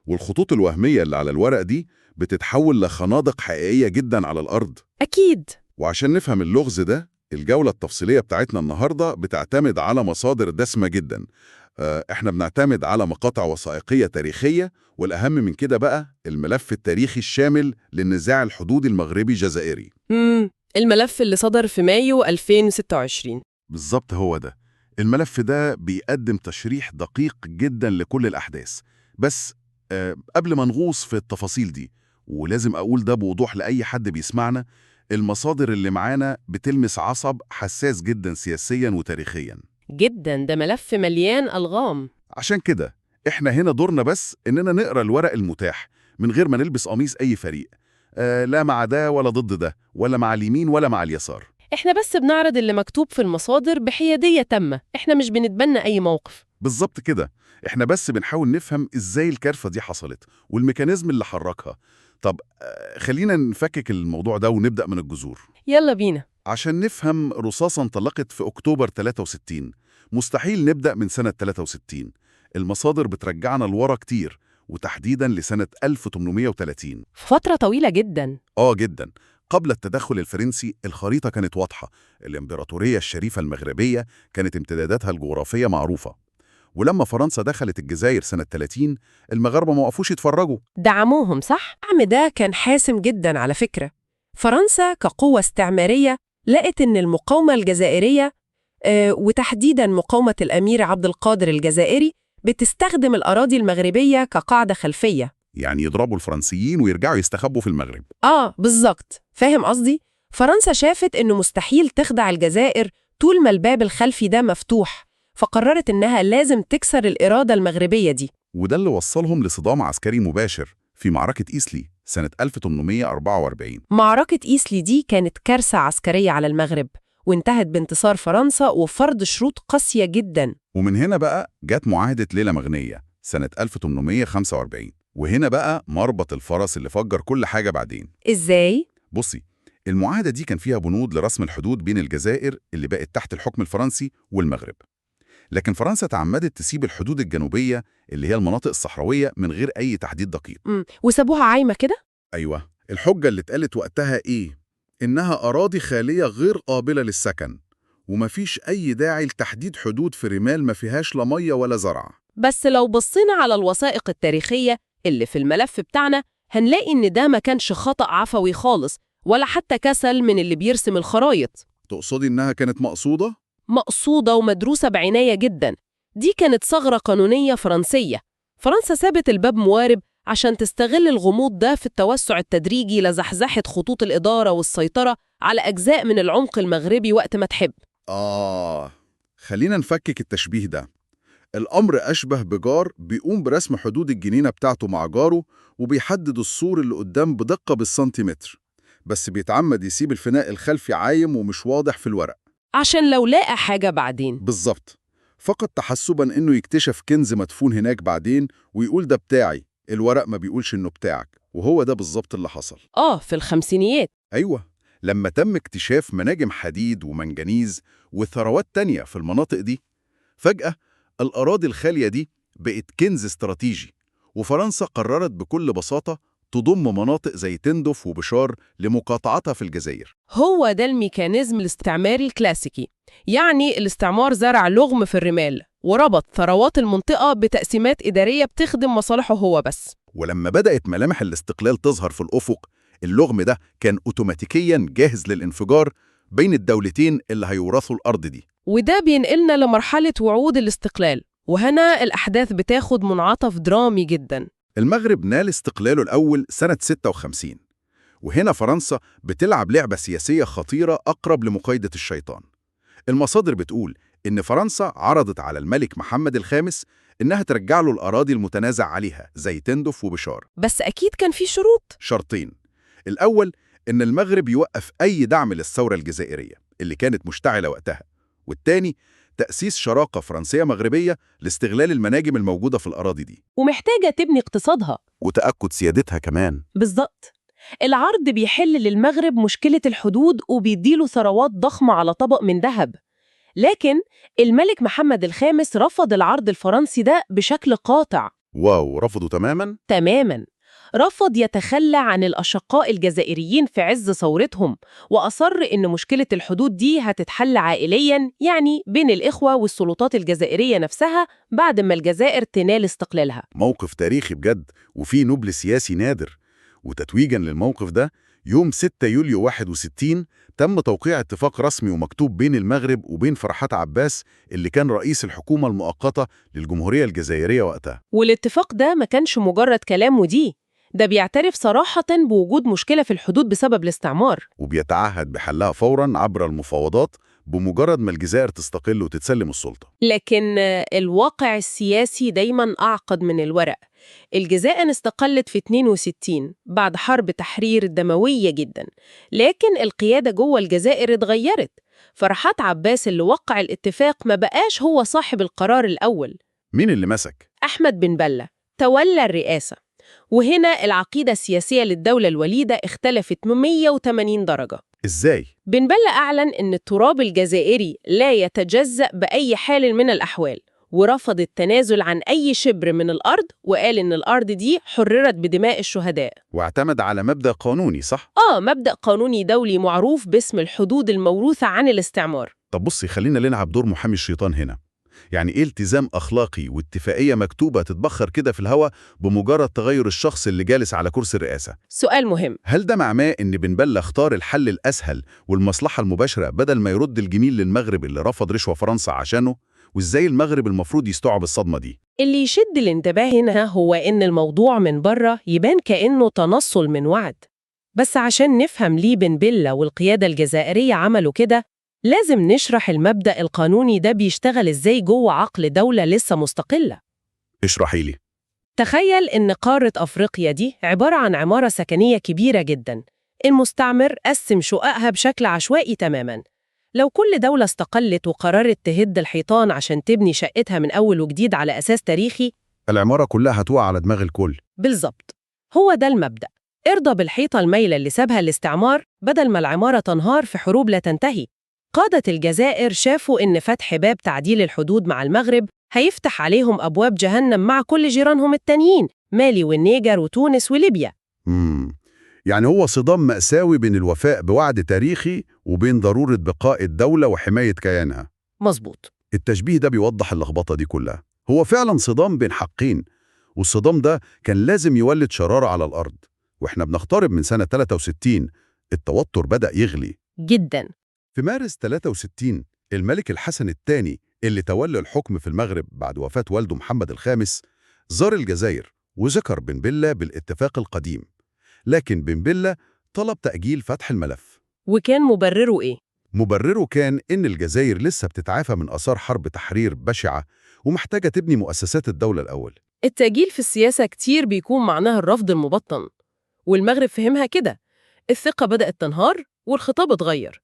والخطوط الوهمية اللي على الورق دي بتتحول لخنادق حقيقية جدا على الأرض. أكيد. وعشان نفهم اللغز ده، الجولة التفصيلية بتاعتنا النهاردة بتعتمد على مصادر دسمة جدا. احنا بنعتمد على مقاطع وثائقية تاريخية، والأهم من كده بقى الملف التاريخي الشامل للنزاع الحدودي المغربي الجزائري. الملف اللي صدر في مايو 2026. بالظبط، هو ده. الملف ده بيقدم تشريح دقيق جدا لكل الأحداث. بس قبل ما نغوص في التفاصيل دي، ولازم أقول ده بوضوح لأي حد بيسمعنا، المصادر اللي معانا بتلمس عصب حساس جدا سياسيا وتاريخيا جدا، ده ملف مليان ألغام. عشان كده احنا هنا دورنا بس إننا نقرأ الورق المتاح من غير ما نلبس قميص أي فريق. لا مع ده ولا ضد ده، ولا مع اليمين ولا مع اليسار. احنا بس بنعرض اللي مكتوب في المصادر بحيادية تامة، احنا مش بنتبنى أي موقف. بالظبط كده. احنا بس بنحاول نفهم ازاي الكارثة دي حصلت والميكانيزم اللي حركها. طب خلينا نفكك الموضوع ده ونبدأ من الجذور. يلا بينا. عشان نفهم رصاصة انطلقت في أكتوبر 63، مستحيل نبدأ من سنة 63. المصادر بترجعنا لورا كتير، وتحديداً لسنة 1830. فترة طويلة جدا. جدا. قبل التدخل الفرنسي الخريطة كانت واضحة. الإمبراطورية الشريفة المغربية كانت امتداداتها الجغرافية معروفة. ولما فرنسا دخلت الجزائر سنة 30، المغاربة ما وقفوش يتفرجوا. دعموهم، صح؟ الدعم ده كان حاسم جدا على فكرة. فرنسا كقوة استعمارية لقت إن المقاومة الجزائرية وتحديداً مقاومة الأمير عبد القادر الجزائري بتستخدم الأراضي المغربية كقاعدة خلفية. يعني يضربوا الفرنسيين ويرجعوا يستخبوا في المغرب. بالظبط، فاهم قصدي؟ فرنسا شافت إنه مستحيل تخدع الجزائر طول ما الباب الخلفي ده مفتوح، فقررت إنها لازم تكسر الإرادة المغربية دي. وده اللي وصلهم لصدام عسكري مباشر في معركة إيسلي سنة 1844. معركة إيسلي دي كانت كارثة عسكرية على المغرب، وانتهت بانتصار فرنسا وفرض شروط قاسية جدا. ومن هنا بقى جت معاهدة ليلة مغنية سنة 1845، وهنا بقى مربط الفرس اللي فجر كل حاجة بعدين. إزاي؟ بصي، المعاهدة دي كان فيها بنود لرسم الحدود بين الجزائر اللي بقت تحت الحكم الفرنسي والمغرب. لكن فرنسا تعمدت تسيب الحدود الجنوبية اللي هي المناطق الصحراوية من غير أي تحديد دقيق. وسابوها عايمة كده؟ أيوة. الحجة اللي اتقالت وقتها إيه؟ إنها أراضي خالية غير قابلة للسكن، ومفيش أي داعي لتحديد حدود في رمال ما فيهاش لا مية ولا زرع. بس لو بصينا على الوثائق التاريخية اللي في الملف بتاعنا، هنلاقي إن ده ما كانش خطأ عفوي خالص، ولا حتى كسل من اللي بيرسم الخرايط. تقصدي إنها كانت مقصودة؟ مقصودة ومدروسة بعناية جدا. دي كانت ثغرة قانونية فرنسية. فرنسا سابت الباب موارب عشان تستغل الغموض ده في التوسع التدريجي لزحزحة خطوط الإدارة والسيطرة على أجزاء من العمق المغربي وقت ما تحب. خلينا نفكك التشبيه ده. الأمر أشبه بجار بيقوم برسم حدود الجنينة بتاعته مع جاره، وبيحدد السور اللي قدام بدقة بالسنتيمتر، بس بيتعمد يسيب الفناء الخلفي عايم ومش واضح في الورق عشان لو لاقى حاجة بعدين. بالظبط. فقط تحسباً إنه يكتشف كنز مدفون هناك بعدين ويقول ده بتاعي. الورق ما بيقولش إنه بتاعك، وهو ده بالظبط اللي حصل. في الخمسينيات. أيوة، لما تم اكتشاف مناجم حديد ومنجنيز وثروات تانية في المناطق دي، فجأة الأراضي الخالية دي بقت كنز استراتيجي، وفرنسا قررت بكل بساطة تضم مناطق زي تندف وبشار لمقاطعتها في الجزائر. هو ده الميكانيزم الاستعماري الكلاسيكي. يعني الاستعمار زرع لغم في الرمال وربط ثروات المنطقة بتقسيمات إدارية بتخدم مصالحه هو بس. ولما بدأت ملامح الاستقلال تظهر في الأفق، اللغم ده كان أوتوماتيكياً جاهز للانفجار بين الدولتين اللي هيورثوا الأرض دي. وده بينقلنا لمرحلة وعود الاستقلال، وهنا الأحداث بتاخد منعطف درامي جداً. المغرب نال استقلاله الأول سنة 56، وهنا فرنسا بتلعب لعبة سياسية خطيرة أقرب لمقايضة الشيطان. المصادر بتقول إن فرنسا عرضت على الملك محمد الخامس إنها ترجع له الأراضي المتنازع عليها زي تندف وبشار. بس أكيد كان في شروط. شرطين. الأول إن المغرب يوقف أي دعم للثورة الجزائرية اللي كانت مشتعلة وقتها، والتاني تأسيس شراكة فرنسية مغربية لاستغلال المناجم الموجودة في الأراضي دي، ومحتاجة تبني اقتصادها وتأكد سيادتها كمان. بالظبط. العرض بيحل للمغرب مشكلة الحدود وبيديله ثروات ضخمة على طبق من ذهب. لكن الملك محمد الخامس رفض العرض الفرنسي ده بشكل قاطع. واو، رفضوا تماماً؟ تماماً. رفض يتخلى عن الأشقاء الجزائريين في عز ثورتهم، وأصر إن مشكلة الحدود دي هتتحل عائلياً، يعني بين الإخوة والسلطات الجزائرية نفسها بعد ما الجزائر تنال استقلالها. موقف تاريخي بجد، وفيه نبل سياسي نادر. وتتويجاً للموقف ده، يوم 6 يوليو 61 تم توقيع اتفاق رسمي ومكتوب بين المغرب وبين فرحات عباس اللي كان رئيس الحكومة المؤقتة للجمهورية الجزائرية وقتها. والاتفاق ده ما كانش مجرد كلام ودي، ده بيعترف صراحة بوجود مشكلة في الحدود بسبب الاستعمار. وبيتعهد بحلها فوراً عبر المفاوضات بمجرد ما الجزائر تستقل وتتسلم السلطة. لكن الواقع السياسي دايما أعقد من الورق. الجزائر استقلت في 62 بعد حرب تحرير دموية جدا، لكن القيادة جوه الجزائر اتغيرت. فرحات عباس اللي وقع الاتفاق ما بقاش هو صاحب القرار الأول. مين اللي مسك؟ أحمد بن بلة تولى الرئاسة، وهنا العقيدة السياسية للدولة الوليدة اختلفت 180 درجة. إزاي؟ بن بلة أعلن أن التراب الجزائري لا يتجزأ بأي حال من الأحوال، ورفض التنازل عن أي شبر من الأرض، وقال أن الأرض دي حررت بدماء الشهداء. واعتمد على مبدأ قانوني، صح؟ مبدأ قانوني دولي معروف باسم الحدود الموروثة عن الاستعمار. طب بصي، خلينا نلعب دور محامي الشيطان هنا. يعني إيه التزام أخلاقي واتفاقية مكتوبة تتبخر كده في الهوا بمجرد تغير الشخص اللي جالس على كرسي الرئاسة؟ سؤال مهم. هل ده معناه إن بن بلة اختار الحل الأسهل والمصلحة المباشرة بدل ما يرد الجميل للمغرب اللي رفض رشوة فرنسا عشانه؟ وإزاي المغرب المفروض يستوعب الصدمة دي؟ اللي يشد الانتباه هنا هو إن الموضوع من بره يبان كأنه تنصل من وعد، بس عشان نفهم ليه بن بلة والقيادة الجزائرية عملوا كده، لازم نشرح المبدأ القانوني ده بيشتغل إزاي جوه عقل دولة لسه مستقلة. اشرحي لي. تخيل إن قارة أفريقيا دي عبارة عن عمارة سكنية كبيرة جداً. المستعمر قسم شققها بشكل عشوائي تماماً. لو كل دولة استقلت وقررت تهد الحيطان عشان تبني شقتها من أول وجديد على أساس تاريخي، العمارة كلها هتقع على دماغ الكل. بالظبط. هو ده المبدأ. ارضى بالحيطة المايلة اللي سابها الاستعمار بدل ما العمارة تنهار في حروب لا تنتهي. قادة الجزائر شافوا إن فتح باب تعديل الحدود مع المغرب هيفتح عليهم أبواب جهنم مع كل جيرانهم التانيين، مالي والنيجر وتونس وليبيا. يعني هو صدام مأساوي بين الوفاء بوعد تاريخي وبين ضرورة بقاء الدولة وحماية كيانها. مظبوط. التشبيه ده بيوضح اللخبطة دي كلها. هو فعلا صدام بين حقين، والصدام ده كان لازم يولد شرارة على الأرض. وإحنا بنقترب من سنة 63 التوتر بدأ يغلي جداً. في مارس 63 الملك الحسن الثاني اللي تولى الحكم في المغرب بعد وفاة والده محمد الخامس زار الجزائر وذكر بن بلة بالاتفاق القديم. لكن بن بلة طلب تأجيل فتح الملف. وكان مبرره إيه؟ مبرره كان إن الجزائر لسه بتتعافى من آثار حرب تحرير بشعة ومحتاجة تبني مؤسسات الدولة الأول. التأجيل في السياسة كتير بيكون معناها الرفض المبطن، والمغرب فهمها كده. الثقة بدأت تنهار والخطاب اتغير.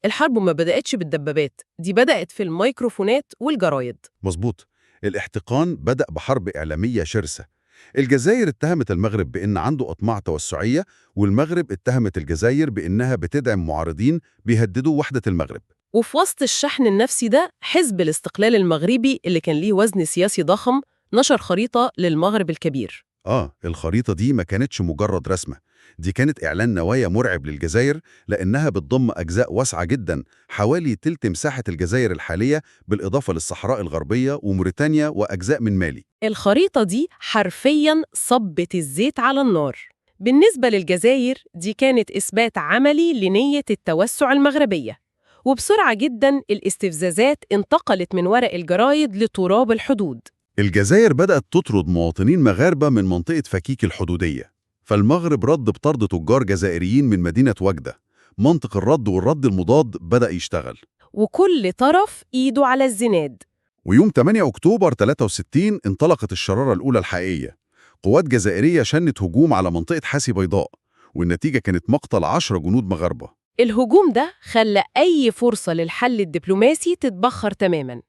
الحرب ما بدأتش بالدبابات، دي بدأت في الميكروفونات والجرايد. مظبوط. الاحتقان بدأ بحرب إعلامية شرسة. الجزائر اتهمت المغرب بأن عنده أطماع توسعية، والمغرب اتهمت الجزائر بأنها بتدعم معارضين بيهددوا وحدة المغرب. وفي وسط الشحن النفسي ده، حزب الاستقلال المغربي اللي كان ليه وزن سياسي ضخم نشر خريطة للمغرب الكبير. الخريطة دي ما كانتش مجرد رسمة، دي كانت إعلان نوايا مرعب للجزائر، لأنها بتضم أجزاء واسعة جداً، حوالي تلت مساحة الجزائر الحالية، بالإضافة للصحراء الغربية وموريتانيا وأجزاء من مالي. الخريطة دي حرفياً صبت الزيت على النار. بالنسبة للجزائر دي كانت إثبات عملي لنية التوسع المغربية، وبسرعة جداً الاستفزازات انتقلت من ورق الجرايد لتراب الحدود. الجزائر بدأت تطرد مواطنين مغاربة من منطقة فكيك الحدودية، فالمغرب رد بطرد تجار جزائريين من مدينة وجدة. منطق الرد والرد المضاد بدأ يشتغل، وكل طرف إيده على الزناد. ويوم 8 أكتوبر 63 انطلقت الشرارة الأولى الحقيقية. قوات جزائرية شنت هجوم على منطقة حاسي بيضاء، والنتيجة كانت مقتل 10 جنود مغاربة. الهجوم ده خلى أي فرصة للحل الدبلوماسي تتبخر تماماً.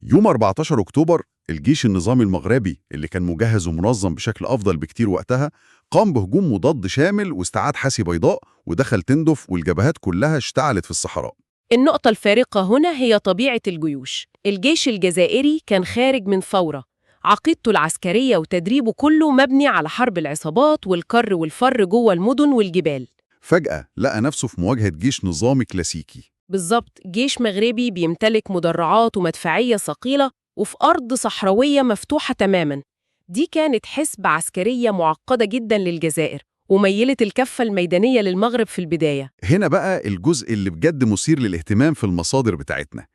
يوم 14 أكتوبر الجيش النظامي المغربي اللي كان مجهز ومنظم بشكل أفضل بكتير وقتها قام بهجوم مضاد شامل واستعاد حاسي بيضاء ودخل تندف، والجبهات كلها اشتعلت في الصحراء. النقطة الفارقة هنا هي طبيعة الجيوش. الجيش الجزائري كان خارج من ثورة، عقيدته العسكرية وتدريبه كله مبني على حرب العصابات والكر والفر جوه المدن والجبال. فجأة لقى نفسه في مواجهة جيش نظامي كلاسيكي. بالظبط، جيش مغربي بيمتلك مدرعات ومدفعية ثقيلة وفي أرض صحراوية مفتوحة تماماً. دي كانت حسبة عسكرية معقدة جداً للجزائر، وميلت الكفة الميدانية للمغرب في البداية. هنا بقى الجزء اللي بجد مثير للاهتمام في المصادر بتاعتنا،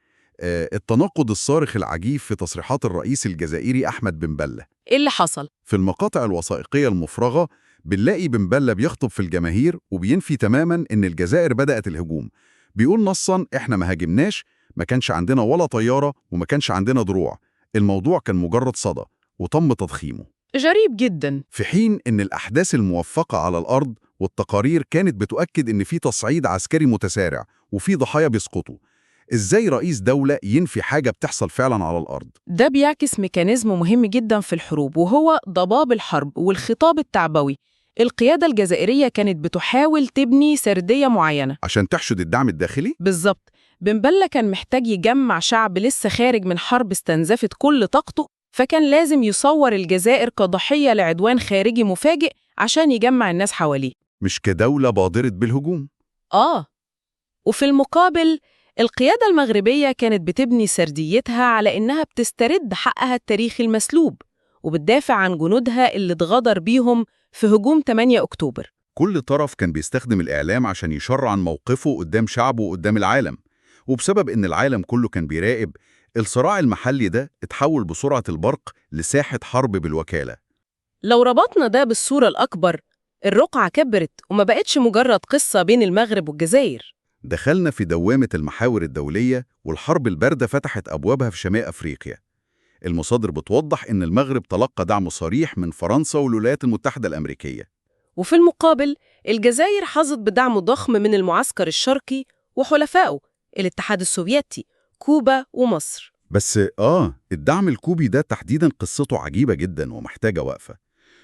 التناقض الصارخ العجيب في تصريحات الرئيس الجزائري أحمد بن بلة. إيه اللي حصل؟ في المقاطع الوثائقية المفرغة بنلاقي بن بلة بيخطب في الجماهير وبينفي تماماً إن الجزائر بدأت الهجوم. بيقول نصاً إحنا ما هاجمناش، ما كانش عندنا ولا طيارة وما كانش عندنا دروع، الموضوع كان مجرد صدى وتم تضخيمه. غريب جداً. في حين إن الأحداث الموثقة على الأرض والتقارير كانت بتؤكد إن في تصعيد عسكري متسارع وفي ضحايا بيسقطوا. إزاي رئيس دولة ينفي حاجة بتحصل فعلاً على الأرض؟ ده بيعكس ميكانيزم مهم جدا في الحروب، وهو ضباب الحرب والخطاب التعبوي. القيادة الجزائرية كانت بتحاول تبني سردية معينة. عشان تحشد الدعم الداخلي؟ بالظبط. بن بلة كان محتاج يجمع شعب لسه خارج من حرب استنزفت كل طاقته، فكان لازم يصور الجزائر كضحية لعدوان خارجي مفاجئ عشان يجمع الناس حواليه. مش كدولة بادرت بالهجوم. وفي المقابل القيادة المغربية كانت بتبني سرديتها على إنها بتسترد حقها التاريخي المسلوب، وبتدافع عن جنودها اللي اتغدر بيهم في هجوم 8 أكتوبر. كل طرف كان بيستخدم الإعلام عشان يشرعن موقفه قدام شعبه وقدام العالم، وبسبب إن العالم كله كان بيراقب، الصراع المحلي ده اتحول بسرعة البرق لساحة حرب بالوكالة. لو ربطنا ده بالصورة الأكبر، الرقعة كبرت وما بقتش مجرد قصة بين المغرب والجزائر. دخلنا في دوامة المحاور الدولية، والحرب الباردة فتحت أبوابها في شمال أفريقيا. المصادر بتوضح إن المغرب تلقى دعم صريح من فرنسا والولايات المتحدة الأمريكية. وفي المقابل الجزائر حظت بدعم ضخم من المعسكر الشرقي وحلفائه، الاتحاد السوفيتي، كوبا ومصر. بس الدعم الكوبي ده تحديداً قصته عجيبة جداً ومحتاجة وقفة.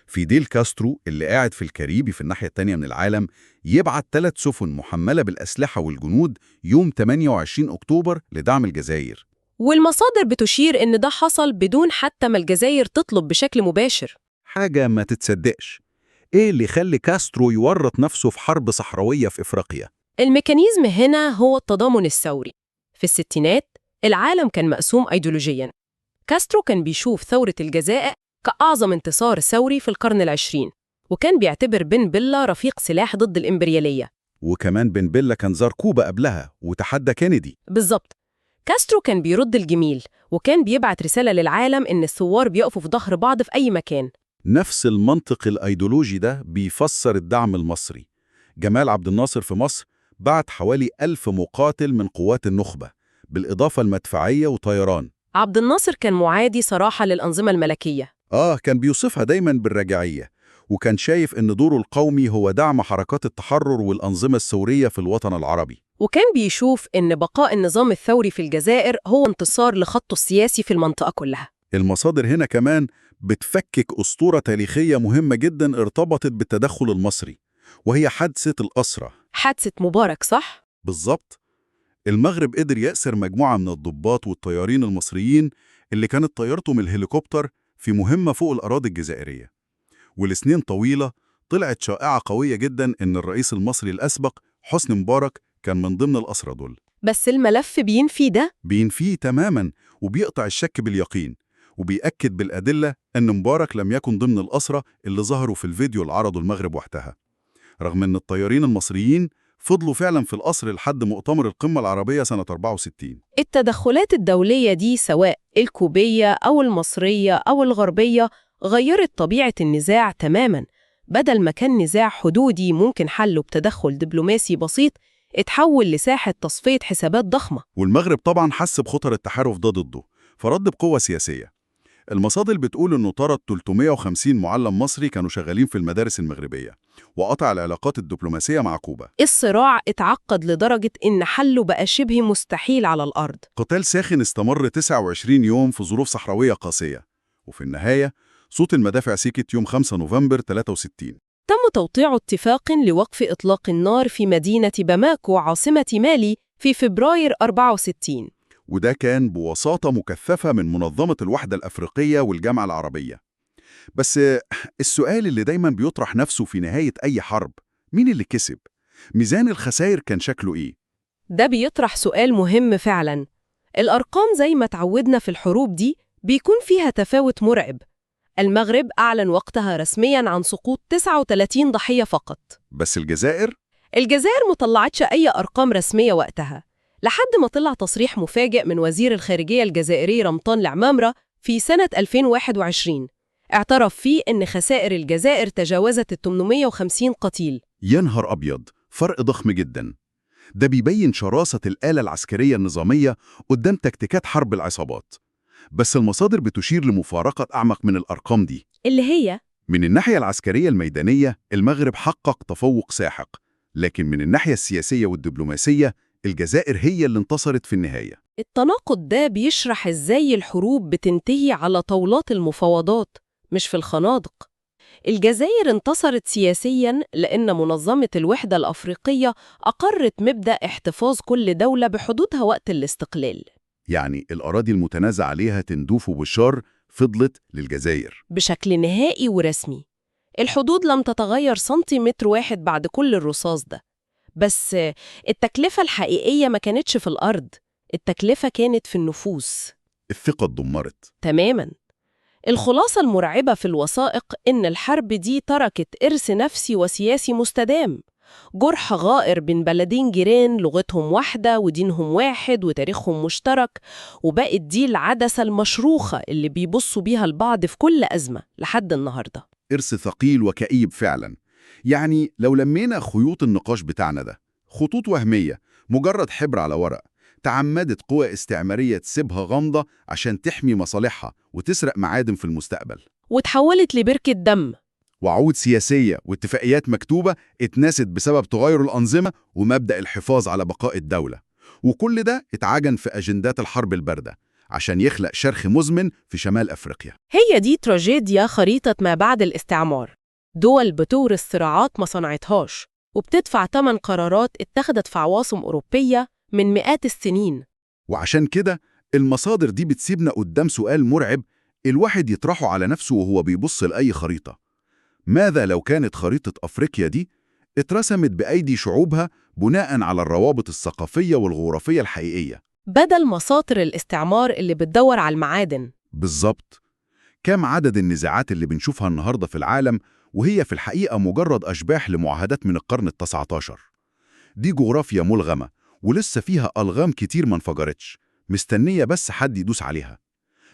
فيديل كاسترو اللي قاعد في الكاريبي في الناحية التانية من العالم يبعت 3 سفن محملة بالأسلحة والجنود يوم 28 أكتوبر لدعم الجزائر. والمصادر بتشير إن ده حصل بدون حتى ما الجزائر تطلب بشكل مباشر. حاجة ما تتصدقش. إيه اللي يخلي كاسترو يورط نفسه في حرب صحراوية في إفريقيا؟ الميكانيزم هنا هو التضامن الثوري. في الستينات العالم كان مقسوم أيديولوجياً. كاسترو كان بيشوف ثورة الجزائر كأعظم انتصار ثوري في القرن العشرين، وكان بيعتبر بن بلة رفيق سلاح ضد الإمبريالية. وكمان بن بلة كان زار كوبا قبلها وتحدى كينيدي. بالظبط. كاسترو كان بيرد الجميل، وكان بيبعت رسالة للعالم إن الثوار بيقفوا في ظهر بعض في أي مكان. نفس المنطق الأيديولوجي ده بيفسر الدعم المصري. جمال عبد الناصر في مصر بعت حوالي 1000 مقاتل من قوات النخبة، بالإضافة المدفعية وطيران. عبد الناصر كان معادي صراحة للأنظمة الملكية. كان بيوصفها دايماً بالرجعية، وكان شايف إن دوره القومي هو دعم حركات التحرر والأنظمة الثورية في الوطن العربي. وكان بيشوف إن بقاء النظام الثوري في الجزائر هو انتصار لخطه السياسي في المنطقة كلها. المصادر هنا كمان بتفكك أسطورة تاريخية مهمة جداً ارتبطت بالتدخل المصري، وهي حادثة الأسرة. حادثة مبارك، صح؟ بالظبط. المغرب قدر يأسر مجموعة من الضباط والطيارين المصريين اللي كانت طيارته من الهليكوبتر في مهمة فوق الأراضي الجزائرية. ولسنين طويلة طلعت شائعة قوية جداً إن الرئيس المصري الأسبق حسني مبارك كان من ضمن الأسرى دول. بس الملف بينفي ده. بينفيه تماماً، وبيقطع الشك باليقين، وبيأكد بالأدلة أن مبارك لم يكن ضمن الأسرى اللي ظهروا في الفيديو اللي عرضه المغرب وقتها، رغم أن الطيارين المصريين فضلوا فعلاً في القصر لحد مؤتمر القمة العربية سنة 64. التدخلات الدولية دي سواء الكوبية أو المصرية أو الغربية غيرت طبيعة النزاع تماماً. بدل ما كان نزاع حدودي ممكن حله بتدخل دبلوماسي بسيط، اتحول لساحة تصفية حسابات ضخمة. والمغرب طبعاً حس بخطر التحالف ده ضده، فرد بقوة سياسية. المصادر بتقول إنه طرد 350 معلم مصري كانوا شغالين في المدارس المغربية، وقطع العلاقات الدبلوماسية مع كوبا. الصراع اتعقد لدرجة إن حله بقى شبه مستحيل على الأرض. قتال ساخن استمر 29 يوم في ظروف صحراوية قاسية، وفي النهاية صوت المدافع سكت يوم 5 نوفمبر 63. تم توقيع اتفاق لوقف إطلاق النار في مدينة باماكو عاصمة مالي في فبراير 64. وده كان بوساطة مكثفة من منظمة الوحدة الأفريقية والجامعة العربية. بس السؤال اللي دايما بيطرح نفسه في نهاية أي حرب، مين اللي كسب؟ ميزان الخسائر كان شكله إيه؟ ده بيطرح سؤال مهم فعلا. الأرقام زي ما تعودنا في الحروب دي بيكون فيها تفاوت مرعب. المغرب أعلن وقتها رسمياً عن سقوط 39 ضحية فقط. بس الجزائر؟ الجزائر مطلعتش أي أرقام رسمية وقتها، لحد ما طلع تصريح مفاجئ من وزير الخارجية الجزائري رمضان العمامرة في سنة 2021 اعترف فيه إن خسائر الجزائر تجاوزت 850 قتيل. يا نهار أبيض، فرق ضخم جدا. ده بيبين شراسة الآلة العسكرية النظامية قدام تكتيكات حرب العصابات. بس المصادر بتشير لمفارقة أعمق من الأرقام دي، اللي هي من الناحية العسكرية الميدانية المغرب حقق تفوق ساحق، لكن من الناحية السياسية والدبلوماسية الجزائر هي اللي انتصرت في النهاية. التناقض ده بيشرح إزاي الحروب بتنتهي على طاولات المفاوضات مش في الخنادق. الجزائر انتصرت سياسياً لأن منظمة الوحدة الأفريقية أقرت مبدأ احتفاظ كل دولة بحدودها وقت الاستقلال يعني الأراضي المتنازع عليها تندوف وبشار فضلت للجزائر بشكل نهائي ورسمي. الحدود لم تتغير سنتيمتر واحد بعد كل الرصاص ده. بس التكلفة الحقيقية ما كانتش في الأرض، التكلفة كانت في النفوس. الثقة اتدمرت تماماً. الخلاصة المرعبة في الوثائق إن الحرب دي تركت إرث نفسي وسياسي مستدام، جرح غائر بين بلدين جيران لغتهم واحدة ودينهم واحد وتاريخهم مشترك، وبقت دي العدسة المشروخة اللي بيبصوا بيها البعض في كل أزمة لحد النهاردة. إرث ثقيل وكئيب فعلا. يعني لو لمينا خيوط النقاش بتاعنا ده خطوط وهمية، مجرد حبر على ورق، تعمدت قوى استعمارية تسيبها غامضة عشان تحمي مصالحها وتسرق معادن في المستقبل، وتحولت لبركة دم. وعود سياسية واتفاقيات مكتوبة اتنست بسبب تغير الأنظمة ومبدأ الحفاظ على بقاء الدولة، وكل ده اتعجن في أجندات الحرب الباردة عشان يخلق شرخ مزمن في شمال أفريقيا. هي دي تراجيديا خريطة ما بعد الاستعمار. دول بتورث صراعات ما صنعتهاش وبتدفع ثمن قرارات اتخذت في عواصم أوروبية من مئات السنين. وعشان كده المصادر دي بتسيبنا قدام سؤال مرعب الواحد يطرحه على نفسه وهو بيبص لأي خريطة. ماذا لو كانت خريطة أفريقيا دي اترسمت بأيدي شعوبها بناء على الروابط الثقافية والجغرافية الحقيقية، بدل مساطر الاستعمار اللي بتدور على المعادن؟ بالظبط. كم عدد النزاعات اللي بنشوفها النهاردة في العالم وهي في الحقيقة مجرد أشباح لمعاهدات من القرن ال19؟ دي جغرافيا ملغمة ولسه فيها ألغام كتير ما انفجرتش، مستنية بس حد يدوس عليها.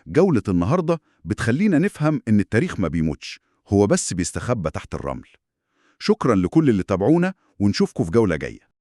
جولة النهاردة بتخلينا نفهم إن التاريخ ما بيموتش، هو بس بيستخبى تحت الرمل. شكراً لكل اللي تابعونا ونشوفكم في جولة جاية.